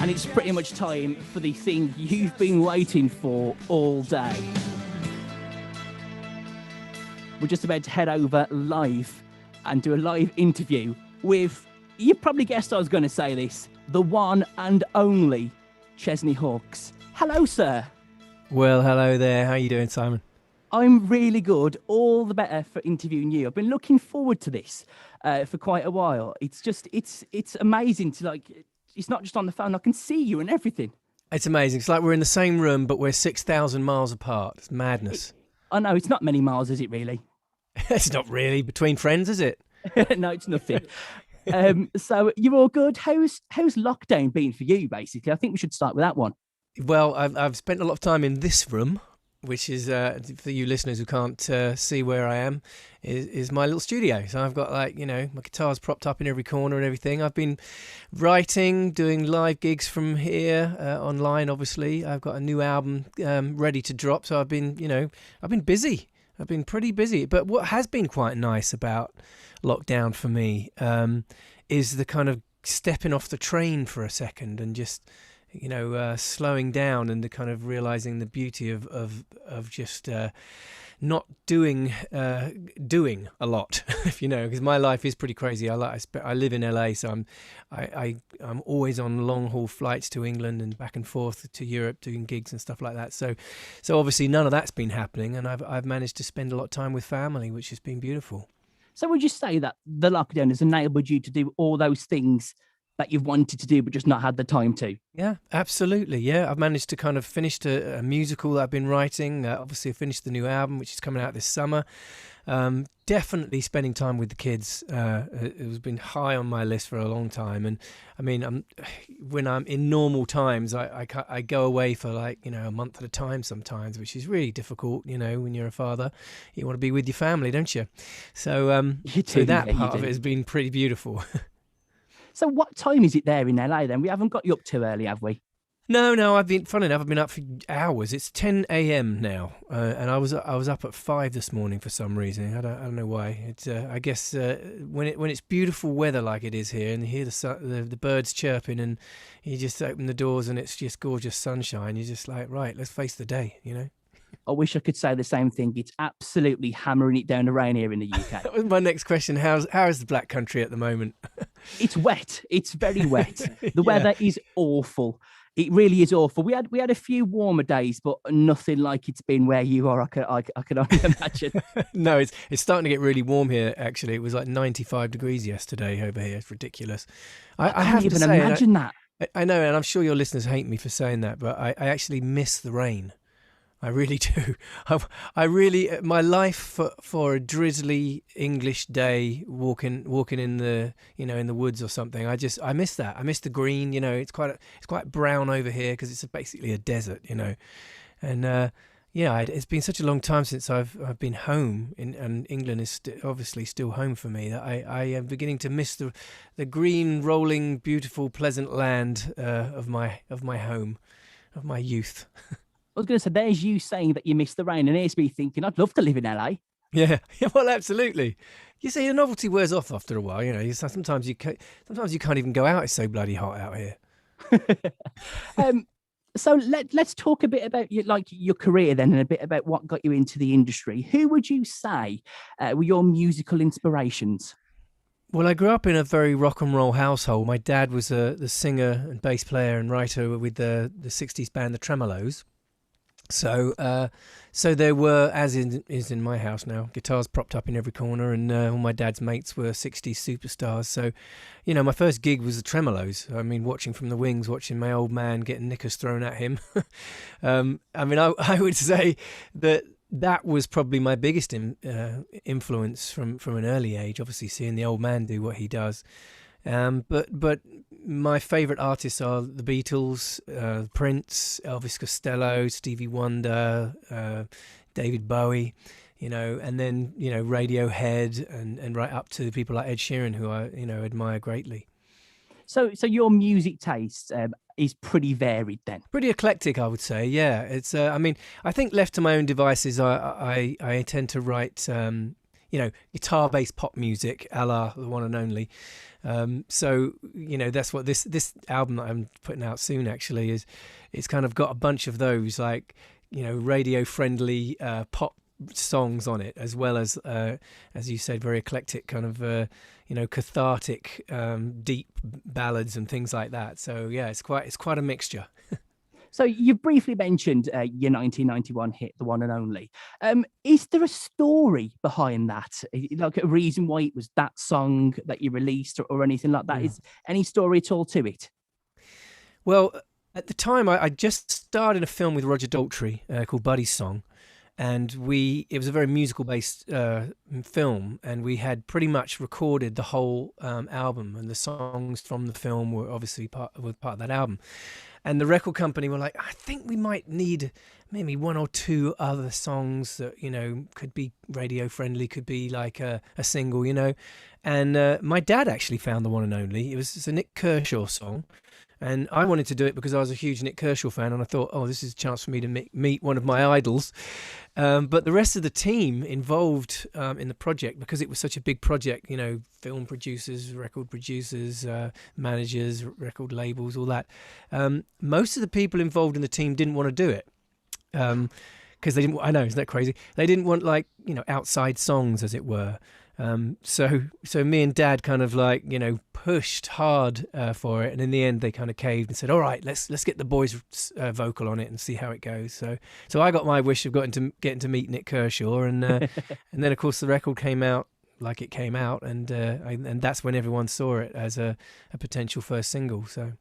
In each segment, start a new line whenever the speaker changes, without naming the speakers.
and it's pretty much time for the thing you've been waiting for all day. We're just about to head over live and do a live interview with, you probably guessed I was going to say this, the one and only Chesney Hawkes. Hello, sir.
Well, hello there. How are you doing, Simon?
I'm really good. All the better for interviewing you. I've been looking forward to this for quite a while. It's amazing to it's not just on the phone. I can see you and everything.
It's amazing. It's like we're in the same room, but we're 6,000 miles apart. It's madness.
I know, it's not many miles, is it really?
It's not really between friends, is it?
No, it's nothing. So you're all good. How's lockdown been for you, basically? I think we should start with that one.
Well, I've spent a lot of time in this room, which is, for you listeners who can't see where I am, is my little studio. So I've got my guitar's propped up in every corner and everything. I've been writing, doing live gigs from here, online, obviously. I've got a new album ready to drop. So I've been busy. I've been pretty busy. But what has been quite nice about lockdown for me is the kind of stepping off the train for a second and just slowing down and the kind of realizing the beauty of just not doing a lot, because my life is pretty crazy. I live in LA, so I'm always on long haul flights to England and back and forth to Europe doing gigs and stuff like that. So obviously none of that's been happening, and I've managed to spend a lot of time with family, which has been beautiful.
So would you say that the lockdown has enabled you to do all those things that you've wanted to do but just not had the time to?
Yeah, absolutely. Yeah, I've managed to kind of finish a musical that I've been writing. Obviously, I finished the new album, which is coming out this summer. Definitely spending time with the kids. It has been high on my list for a long time. And I mean, when I'm in normal times, I go away for a month at a time sometimes, which is really difficult. When you're a father, you want to be with your family, don't you? So, that part of it has been pretty beautiful.
So what time is it there in LA then? We haven't got you up too early, have we?
No, I've been up for hours. It's 10 a.m. now, and I was up at 5 this morning for some reason. I don't know why. It's I guess when it's beautiful weather like it is here, and you hear the birds chirping, and you just open the doors and it's just gorgeous sunshine. You're just like, right, let's face the day,
I wish I could say the same thing. It's absolutely hammering it down the rain here in the UK.
That was my next question. How is the Black Country at the moment?
It's wet. It's very wet. The weather is awful. It really is awful. We had a few warmer days, but nothing like it's been where you are. I can only imagine.
No, it's starting to get really warm here. Actually, it was like 95 degrees yesterday over here. It's ridiculous.
I can't even imagine that.
I know, and I'm sure your listeners hate me for saying that, but I actually miss the rain. I really do. My life for a drizzly English day, walking in the in the woods or something. I miss that. I miss the green. It's quite brown over here because it's basically a desert. And it's been such a long time since I've been home, and England is obviously still home for me. That I am beginning to miss the green, rolling, beautiful, pleasant land of my home, of my youth.
I was going to say, there's you saying that you miss the rain, and here's me thinking, I'd love to live in LA.
Yeah, well, absolutely. You see, the novelty wears off after a while. Sometimes you can't even go out. It's so bloody hot out here.
So let's talk a bit about your career then, and a bit about what got you into the industry. Who would you say were your musical inspirations?
Well, I grew up in a very rock and roll household. My dad was the singer and bass player and writer with the 60s band The Tremolos. So there were, as is in my house now, guitars propped up in every corner, and all my dad's mates were 60s superstars. So, my first gig was the Tremolos. I mean, watching from the wings, watching my old man getting knickers thrown at him. I would say that was probably my biggest influence from an early age, obviously seeing the old man do what he does. But my favourite artists are the Beatles, Prince, Elvis Costello, Stevie Wonder, David Bowie, and then, Radiohead and right up to people like Ed Sheeran, who I, admire greatly.
So your music taste is pretty varied then?
Pretty eclectic, I would say, yeah. It's, I think left to my own devices, I tend to write, guitar-based pop music, a la the one and only. So that's what this album that I'm putting out soon actually is. It's kind of got a bunch of those like radio friendly pop songs on it, as well as you said, very eclectic kind of cathartic deep ballads and things like that. So yeah, it's quite a mixture.
So you briefly mentioned your 1991 hit, The One and Only. Is there a story behind that? Like a reason why it was that song that you released or anything like that? Is any story at all to it?
Well, at the time, I just started a film with Roger Daltrey called Buddy's Song. And it was a very musical-based film, and we had pretty much recorded the whole album, and the songs from the film were obviously part of that album. And the record company were like, I think we might need maybe one or two other songs that, could be radio friendly, could be like a single, And my dad actually found The One and Only. It's a Nick Kershaw song. And I wanted to do it because I was a huge Nick Kershaw fan, and I thought, this is a chance for me to meet one of my idols. But the rest of the team involved in the project, because it was such a big project, film producers, record producers, managers, record labels, all that. Most of the people involved in the team didn't want to do it. Because they didn't, I know, isn't that crazy? They didn't want outside songs, as it were. So me and Dad kind of pushed hard for it, and in the end they kind of caved and said, all right, let's get the boys vocal on it and see how it goes. So I got my wish of getting to meet Nick Kershaw, and and then of course the record came out like it came out, and that's when everyone saw it as a potential first single. So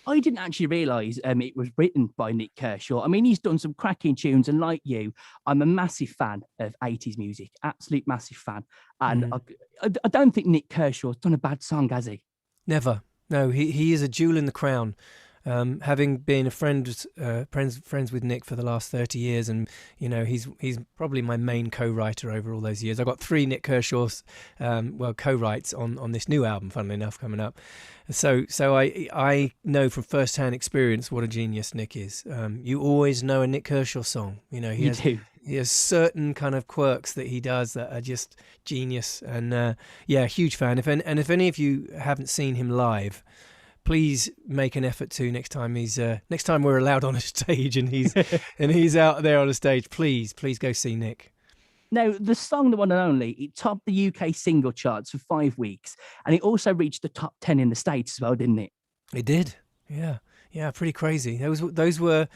I didn't actually realise it was written by Nick Kershaw. I mean, he's done some cracking tunes, and like you, I'm a massive fan of 80s music, absolute massive fan. And I don't think Nick Kershaw's done a bad song, has he?
Never. No, he is a jewel in the crown. Having been friends with Nick for the last 30 years, and he's probably my main co-writer over all those years. I got 3 Nick Kershaw's co-writes on this new album, funnily enough, coming up. So I know from first-hand experience what a genius Nick is. You always know a Nick Kershaw song. He has certain kind of quirks that he does that are just genius, and huge fan. If any of you haven't seen him live, please make an effort to next time we're allowed on a stage and he's out there on a stage. Please go see Nick.
Now, the song The One and Only, it topped the UK single charts for 5 weeks, and it also reached the top 10 in the States as well, didn't it?
It did. Yeah, pretty crazy. Those were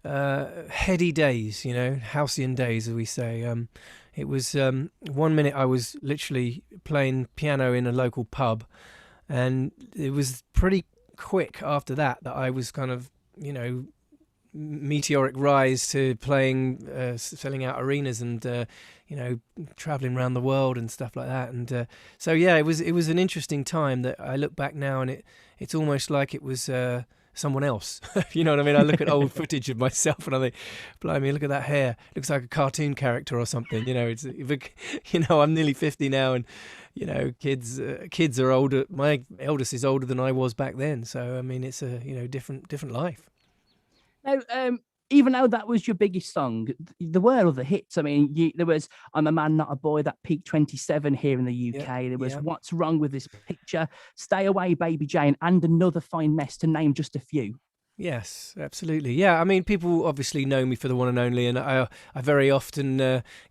heady days, halcyon days, as we say. It was 1 minute I was literally playing piano in a local pub, and it was pretty quick after that I was kind of, meteoric rise to playing, selling out arenas and, traveling around the world and stuff like that. And it was an interesting time that I look back now, and it's almost like it was someone else. You know what I mean? I look at old footage of myself and I think, blimey, look at that hair. Looks like a cartoon character or something. I'm nearly 50 now, and kids are older. My eldest is older than I was back then. So I mean, it's a different life.
Now, even though that was your biggest song, there were other hits. I mean, there was "I'm a Man, Not a Boy" that peaked 27 here in the UK. There was "What's Wrong with This Picture," "Stay Away, Baby Jane," and "Another Fine Mess," to name just a few.
Yes, absolutely. Yeah, I mean, people obviously know me for The One and Only, and I very often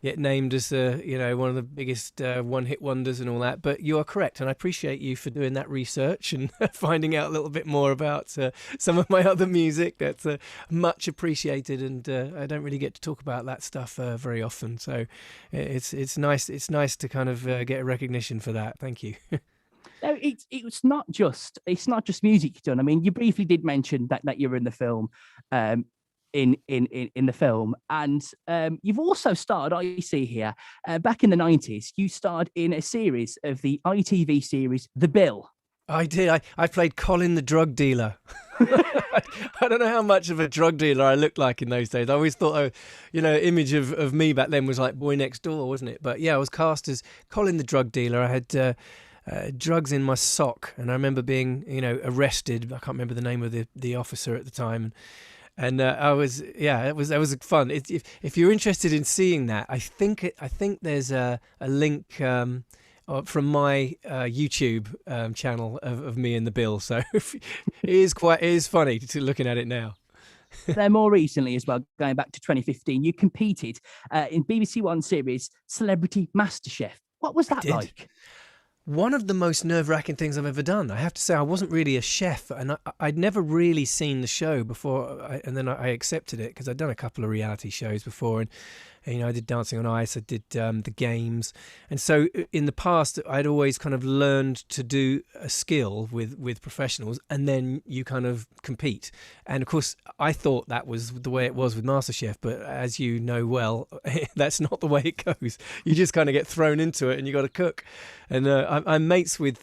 get named as one of the biggest one-hit wonders and all that. But you are correct, and I appreciate you for doing that research and finding out a little bit more about some of my other music. That's much appreciated, and I don't really get to talk about that stuff very often. So it's nice. It's nice to kind of get a recognition for that. Thank you.
No, it's not just music you've done. I mean, you briefly did mention that you were in the film, in the film, and you've also starred. I see here back in the 90s, you starred in a series of the ITV series The Bill.
I did. I played Colin the drug dealer. I don't know how much of a drug dealer I looked like in those days. I always thought, image of me back then was like Boy Next Door, wasn't it? But yeah, I was cast as Colin the drug dealer. I had drugs in my sock, and I remember being arrested. I can't remember the name of the officer at the time, and that was fun. If you're interested in seeing that, I think there's a link from my YouTube channel of me and the Bill. So it is funny to looking at it now.
Then more recently as well, going back to 2015, you competed in BBC One series Celebrity MasterChef. What was that like?
One of the most nerve-wracking things I've ever done. I have to say, I wasn't really a chef, and I'd never really seen the show before, and then I accepted it because I'd done a couple of reality shows before, and I did Dancing on Ice, I did the games, and so in the past I'd always kind of learned to do a skill with professionals, and then you kind of compete. And of course, I thought that was the way it was with MasterChef, but as you know well, that's not the way it goes. You just kind of get thrown into it, and you got to cook. And I'm mates with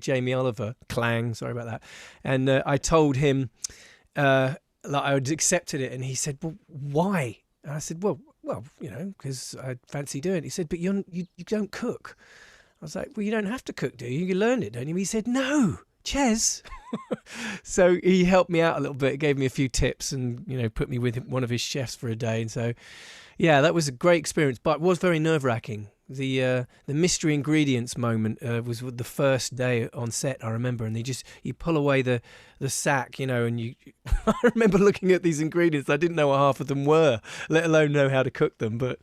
Jamie Oliver, Clang, sorry about that, and I told him like I had accepted it, and he said, "Well, why?" And I said, well, because I fancy doing it. He said, but you don't cook. I was like, well, you don't have to cook, do you? You learned it, don't you? He said, no, Ches. So he helped me out a little bit, gave me a few tips, and put me with one of his chefs for a day. And so, yeah, that was a great experience, but it was very nerve-wracking. The mystery ingredients moment was the first day on set, I remember, and you pull away the sack, and you. I remember looking at these ingredients. I didn't know what half of them were, let alone know how to cook them. But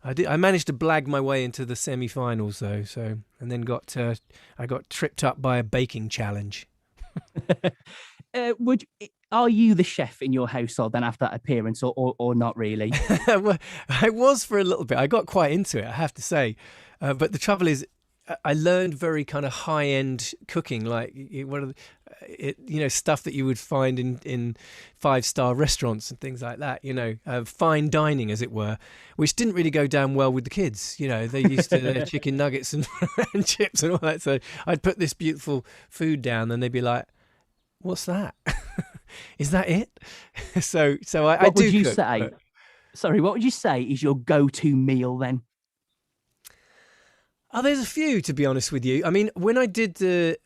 I managed to blag my way into the semi-finals though. So and then I got tripped up by a baking challenge.
Are you the chef in your household then after that appearance, or not really?
Well, I was for a little bit. I got quite into it, I have to say. But the trouble is, I learned very kind of high-end cooking, like stuff that you would find in five-star restaurants and things like that. Fine dining, as it were, which didn't really go down well with the kids. They used to their chicken nuggets and chips and all that. So I'd put this beautiful food down, and they'd be like, "What's that?" Is that it? So I do.
What would you
cook,
say?
but...
Sorry, what would you say is your go-to meal then?
Oh, there's a few, to be honest with you. I mean, when I did the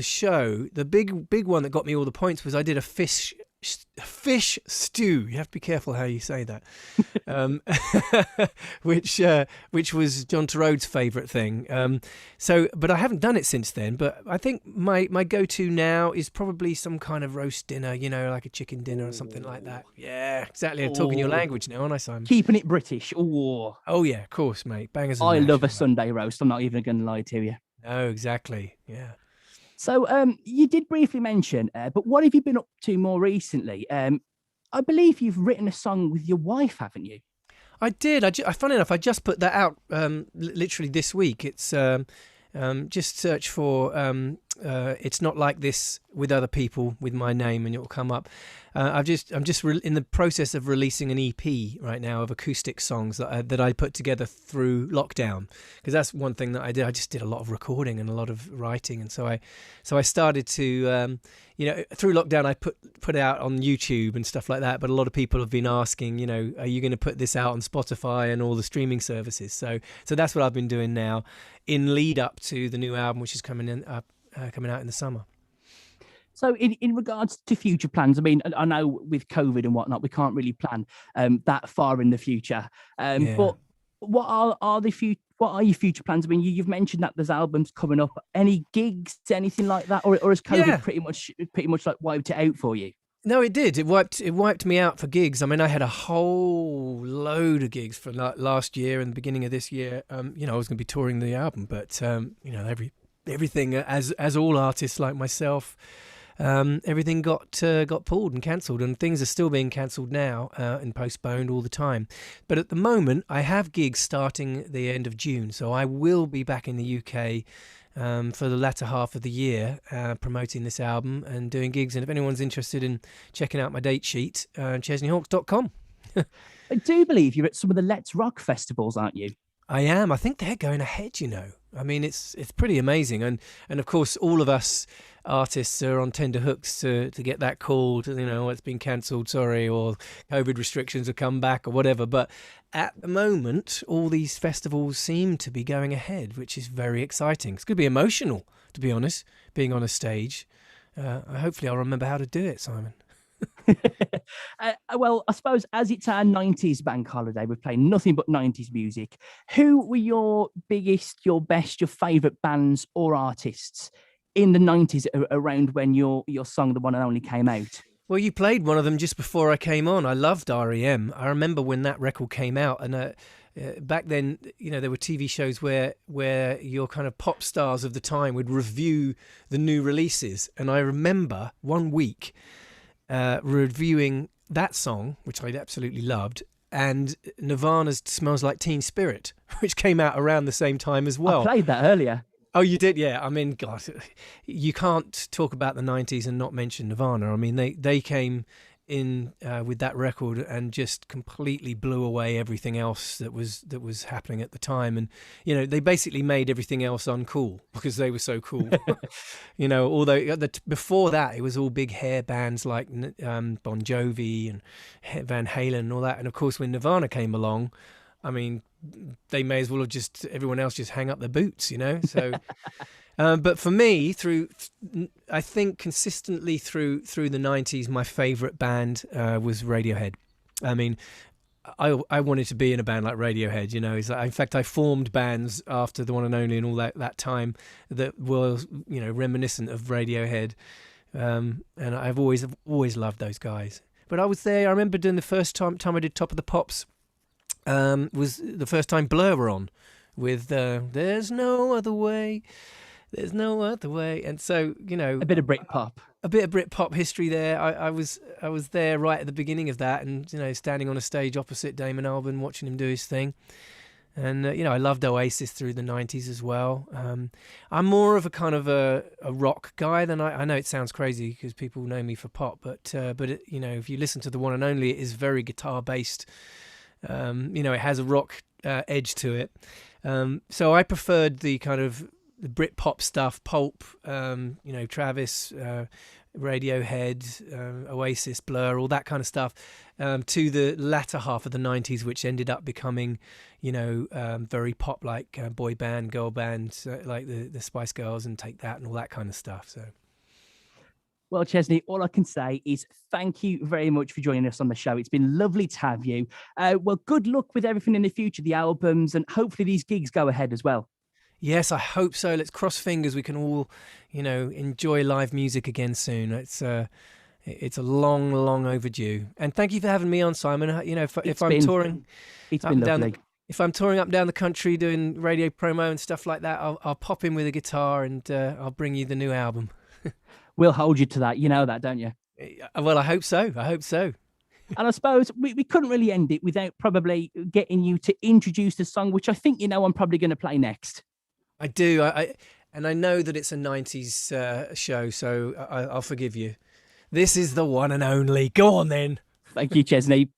show, the big one that got me all the points was I did a fish stew. You have to be careful how you say that. Which was John Turot's favourite thing. But I haven't done it since then. But I think my go-to now is probably some kind of roast dinner, like a chicken dinner or something like that. Yeah, exactly. I'm talking your language now, aren't I, Simon?
Keeping it British. Oh
yeah, of course, mate. Bangers.
I love a Sunday roast. I'm not even going to lie to you.
No, exactly. Yeah.
So you did briefly mention, but what have you been up to more recently? I believe you've written a song with your wife, haven't you?
I did. Funny enough, I just put that out literally this week. It's just search for It's Not Like This with Other People with my name, and it will come up. I'm just in the process of releasing an EP right now of acoustic songs that I put together through lockdown, because that's one thing that I did. I just did a lot of recording and a lot of writing, and so I started to through lockdown I put out on YouTube and stuff like that. But a lot of people have been asking, are you going to put this out on Spotify and all the streaming services? So that's what I've been doing now in lead up to the new album, which is coming out in the summer.
So in regards to future plans, I mean, I know with COVID and whatnot, we can't really plan that far in the future. But what are your future plans? I mean, you've mentioned that there's albums coming up. Any gigs, anything like that, or has COVID pretty much like wiped it out for you?
No, it did. It wiped me out for gigs. I mean, I had a whole load of gigs for last year and the beginning of this year. I was going to be touring the album, but everything, as all artists like myself, everything got pulled and cancelled, and things are still being cancelled now and postponed all the time. But at the moment, I have gigs starting the end of June, so I will be back in the UK for the latter half of the year, promoting this album and doing gigs. And if anyone's interested in checking out my date sheet, chesneyhawkes.com.
I do believe you're at some of the Let's Rock festivals, aren't you?
I am. I think they're going ahead, I mean, it's pretty amazing. And of course, all of us artists are on tender hooks to get that call to, it's been cancelled, sorry, or COVID restrictions have come back or whatever. But at the moment, all these festivals seem to be going ahead, which is very exciting. It's going to be emotional, to be honest, being on a stage. Hopefully I'll remember how to do it, Simon.
Well, I suppose as it's our 90s bank holiday, we're playing nothing but 90s music. Who were your biggest, your best, your favourite bands or artists in the 90s around when your song, The One and Only, came out?
Well, you played one of them just before I came on. I loved REM. I remember when that record came out, and back then, there were TV shows where your kind of pop stars of the time would review the new releases. And I remember one week reviewing that song, which I absolutely loved, and Nirvana's "Smells Like Teen Spirit," which came out around the same time as well.
I played that earlier.
Oh, you did? Yeah. I mean, God, you can't talk about the 90s and not mention Nirvana. I mean, they came in with that record and just completely blew away everything else that was happening at the time. And, they basically made everything else uncool because they were so cool. Although before that, it was all big hair bands like Bon Jovi and Van Halen and all that. And, of course, when Nirvana came along, I mean, they may as well have everyone else just hang up their boots, So, but for me, I think consistently through the 90s, my favourite band was Radiohead. I mean, I wanted to be in a band like Radiohead, In fact, I formed bands after The One and Only and all that time that were, reminiscent of Radiohead. And I've always loved those guys. But I was there. I remember doing the first time I did Top of the Pops. Was the first time Blur were on with "There's No Other Way, There's No Other Way," and so
a bit of
Britpop history there. I was there right at the beginning of that, and standing on a stage opposite Damon Albarn, watching him do his thing, and I loved Oasis through the 90s as well. I'm more of a kind of a rock guy than I know. It sounds crazy because people know me for pop, but if you listen to The One and Only, it is very guitar based. It has a rock edge to it. So I preferred the kind of the Britpop stuff, Pulp, Travis, Radiohead, Oasis, Blur, all that kind of stuff, to the latter half of the 90s, which ended up becoming, very pop, like boy band, girl band, like the Spice Girls and Take That and all that kind of stuff. So.
Well, Chesney, all I can say is thank you very much for joining us on the show. It's been lovely to have you. Well, good luck with everything in the future, the albums, and hopefully these gigs go ahead as well.
Yes, I hope so. Let's cross fingers. We can all, enjoy live music again soon. It's a long overdue. And thank you for having me on, Simon. If I'm touring,
it's been lovely.
If I'm touring up and down the country doing radio promo and stuff like that, I'll pop in with a guitar and I'll bring you the new album.
We'll hold you to that. You know that, don't you?
Well, I hope so.
And I suppose we couldn't really end it without probably getting you to introduce the song, which I think I'm probably going to play next.
I do. And I know that it's a 90s show, so I'll forgive you. This is The One and Only. Go on then.
Thank you, Chesney.